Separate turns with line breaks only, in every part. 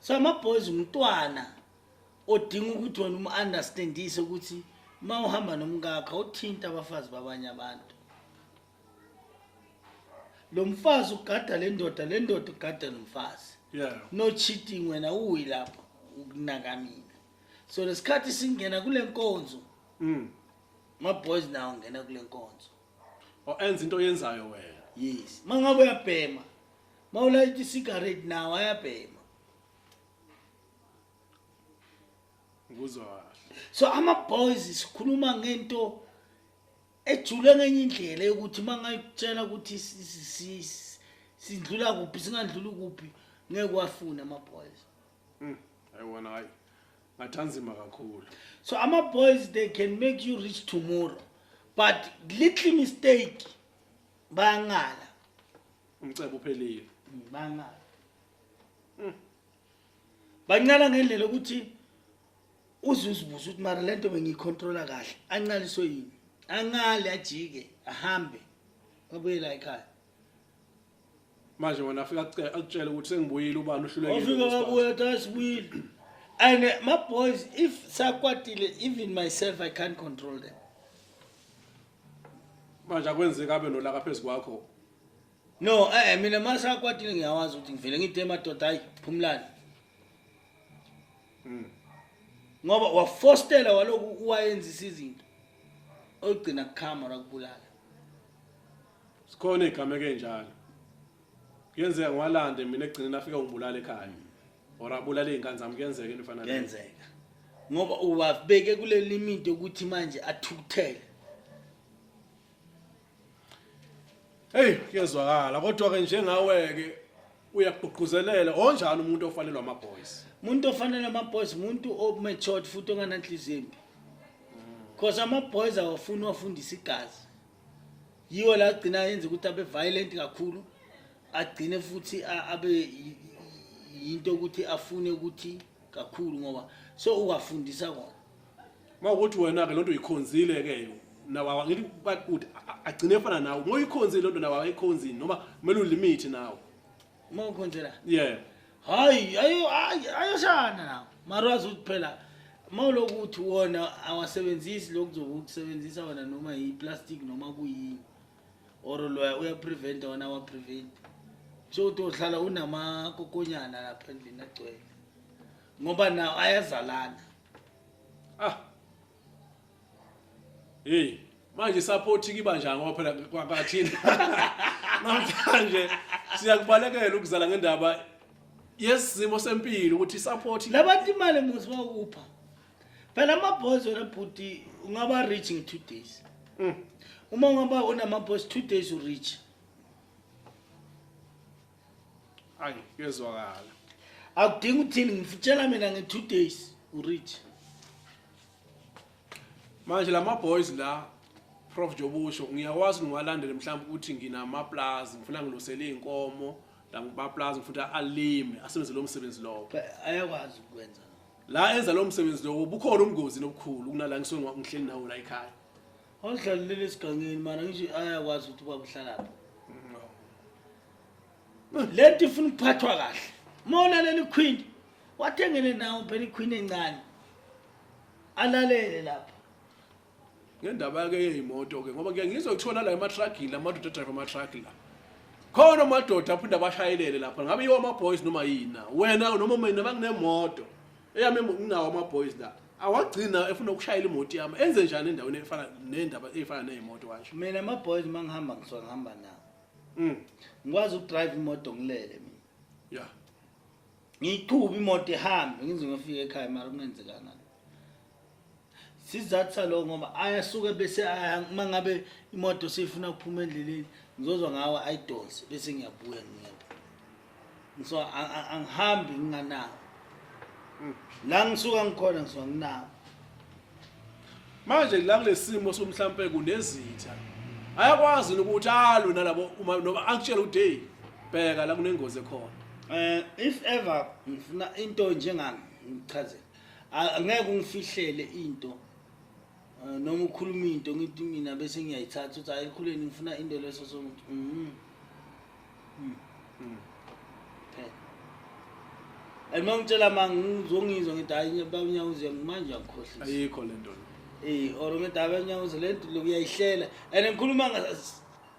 So ama-boys umntwana odinga ukuthi wena uma-understandise ukuthi uma uhamba nomkakha uthinta abafazi babanye abantu. Lo mfazi ugada le ndoda ugada nomfazi.
Yeah.
No cheating wena uyi lapho ukunaka mina. So lesikhathi singena kule nkonzo. Ma-boys nawo ngena kule nkonzo.
Enza into yenzayo wena.
Yes. Mangabe uyabhema. Mawulayita cigarette nawo ayabhema.
Nguzwa kahle.
So ama-boys sikhuluma ngento ejule ngenye indlela yokuthi mangayitshela ukuthi sidlula kuphi singadluli kuphi ngeke wafuna ama-boys.
Ayibona hayi. Ngathanzima kakhulu.
So ama-boys they can make you rich tomorrow. But little mistake bayangala.
Umcebo uphelile.
Bayangala. Bangala ngendlela ukuthi uzuzibuza ukuthi mara lento bengiyicontrola kahle. Anqaliso yini? Angale ajike ahambe. Abuye la ekhaya.
Manje wena afika akutshela ukuthi sengibuyile ubani uhlulekile.
Ofika babuya tasibuyile. And my boys, if sakwatile, even myself I can't control them.
Manje akwenzeka abe nolaka phezulu kwakho.
No, mina masakwatile ngiyawazi ukuthi ngivele ngithe madoda hayi phumlani. Ngoba wafostela waloku uwayenza izinto. Ogcina kukhama rakubulala.
Sikhona igama kenjalo. Kuyenzeka ngwalande mina egcine nafika ngibulala ekhaya. Orabulala izingane zami kuyenzeka into efana leyo.
Kuyenzeka. Ngoba uwabeke kule limit ukuthi manje athukuthele.
Hey, kuyezwakala kodwa ke njengawe ke uyaqhuquzelela onjani umuntu ofanelwa ama-boys?
Umuntu ofanele ama-boys umuntu omatured futhi ongananhliziyo embi. Because ama-boys awafuni wafundisa igazi. Yiwo la agcina yenza ukuthi abe violent kakhulu. Agcine futhi abe into ukuthi afune ukuthi kakhulu ngoba so uwafundisa kona.
Mawukuthi wena ke lonto uyikhonzile ke nawa ngithi bathi agcine efana nawe ngoyikhonzile lonto nawa ayikhonzini noma kumele ulimit nawe.
Uma ukhonzela?
Yeah.
Hayi ayoshana nawo. Marazi ukuthi phela mawulokuthi wona awasebenzisi lokuzokusebenzisa wona noma yiplastic noma kuyini. Or lo uya prevent wona wa prevent. So uhlala unamakokonyana lapha endlini agcwele. Ngoba nawo ayazalana.
Hey, manje support kiba njani ngoba phela kwakathini. Namhlanje siyakubalekela ukuzala ngendaba yesimo sempilo ukuthi support
labantu imali muzi wakupha. Phela ama-boys wena bhuti ungaba rich in 2 days. Uma ungaba unama-boys 2 days u rich.
Hayi, kuyezwakala.
Akudingi uthini ngifutshela mina nge 2 days u rich.
Manje lama-boys la Prof Jobusho ngiyakwazi ngiwalandele mhlawumbe ukuthi nginama plaza ngifuna ngilosele inkomo la ngiba plaza ngifuna alime asebenze lo msebenzi lowo.
Ayakwazi ukwenza.
La enza lo msebenzi lowo bukhona umngozi nobukhulu kunala ngisuke ngihleli nawo la ekhaya.
Awudlalele esigangeni mana ngisho ayakwazi ukuthi babuhlala lapha. Lento ifuna ukuphathwa kahle. Mawulalela iQueen wathengele nawo phela iQueen encane. Alalele lapha.
Ngendaba ke yezimoto ke ngoba ngiyangizwa ukuthola la ema-truck la amadoda drive ama-truck la. Khona amadoda aphinda bashayelele lapha ngabe yiwo ama-boys noma yina wena noma mina banginemoto eyami nginawo ama-boys la awagcina efuna ukushayela imoto yami enze njani endaweni efana nendaba efana nezimoto kanje.
Mina ama-boys mangihamba ngisuka ngihamba nawo. Ngikwazi ukudrive imoto ngilele mina.
Yeah.
Ngiyiqhuba imoto ihambe ngize ngifike ekhaya mara kungenzekana. Sizathu saloko ngoba ayasuka bese mangabe imoto sifuna ukuphuma endleleni ngizozwa ngawo idols bese ngiyabuya ngiyapha. So angihambi nginganawo. La ngisuka ngikhona ngisuka nginawo.
Manje la kulesimo somhlambe kunezitha. Ayakwazi ukuthi alwe nalabo uma noma akutshela ukuthi hey bheka la kunengozi ekhona.
If ever ngifuna into njengami ngichazela. Angeke ungifihlele into. Noma ukhuluma into ngithi mina bese ngiyayithatha ukuthi ayikhuleni ngifuna into leso sokuthi and mangitshela mangizongizwa ngithi hayi baNyawuza manje yakhohlisa
ayikho lento
or ngithi abaNyawuza lento lokuyayihlela and ngikhuluma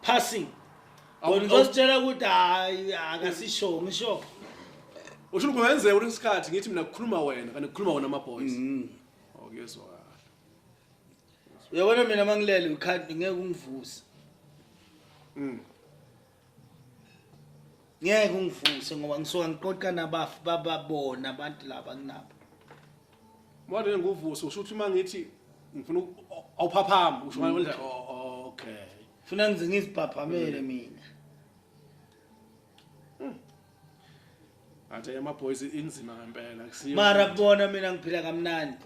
passing ngizositshela ukuthi hayi akasisho ngisho
usho kungenzeka ukuthi isikhathi ngithi mina kukhuluma wena kanti kukhuluma wona ama-boys okuyezwa
uyabona mina mangilele ukhanti ngeke ungivuse ngeke ungivuse ngoba ngisuka ngiqoqa nabafu bababona abantu laba nginabo
manje nguvuso usho ukuthi mangithi ngifuna awuphaphama usho manje okay
funa ngize ngizibhabhamele mina
athi ama-boys inzima ngempela akusiyo
mara kubona mina ngiphila kamnandi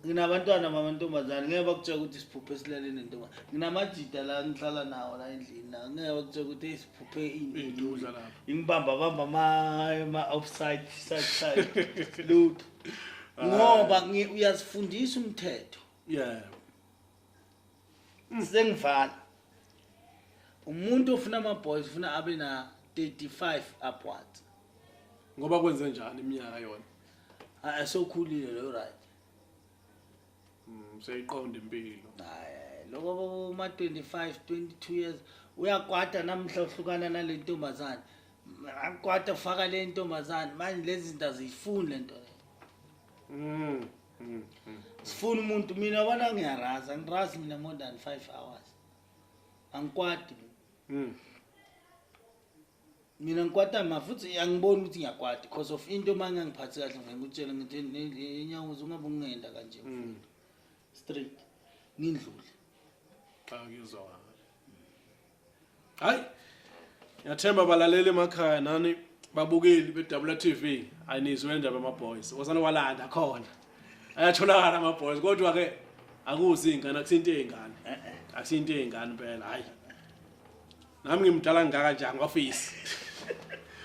nginabantwana bamantombazane ngeke bakutshela ukuthi isiphuphe esilaleni nentombazane nginamajida la ngihlala nawo la endlini la ngeke bakutshela ukuthi isiphuphe
indudla lapha
ingibamba ama-offside side lutho ngoba uyasifundisa umthetho
yeah
sengivala umuntu ofuna ama-boys ufuna abe na 35 upwards
ngoba kwenze njani iminyaka yona
asokhulile lo right
seyiqonda impilo
hayi lokho ma 25 22 years uyakwata namhla uhlukana nale ntombazane akwata ufaka le ntombazane manje lezi zinto azifuni lento sifuna umuntu mina wabona ngiyaraza ngirazi mina more than 5 hours angikwati mina ngikwata mafuthi angiboni ukuthi ngiyakwata because of into mangangiphathi kahle ngikutshela ngithi iNyawuza ungabe ungenda kanje straight ngindlule
akuyizwa hayi ngiyathemba balaleli emakhaya nani babukeli be-WTV ayinizwe indaba ama-boys wosana walanda khona ayatholakala ama-boys kodwa ke akuzi ingane akusinto ey'ngane akusinto ey'ngane impela hayi nami ngimdala ngingaka njani ngofisi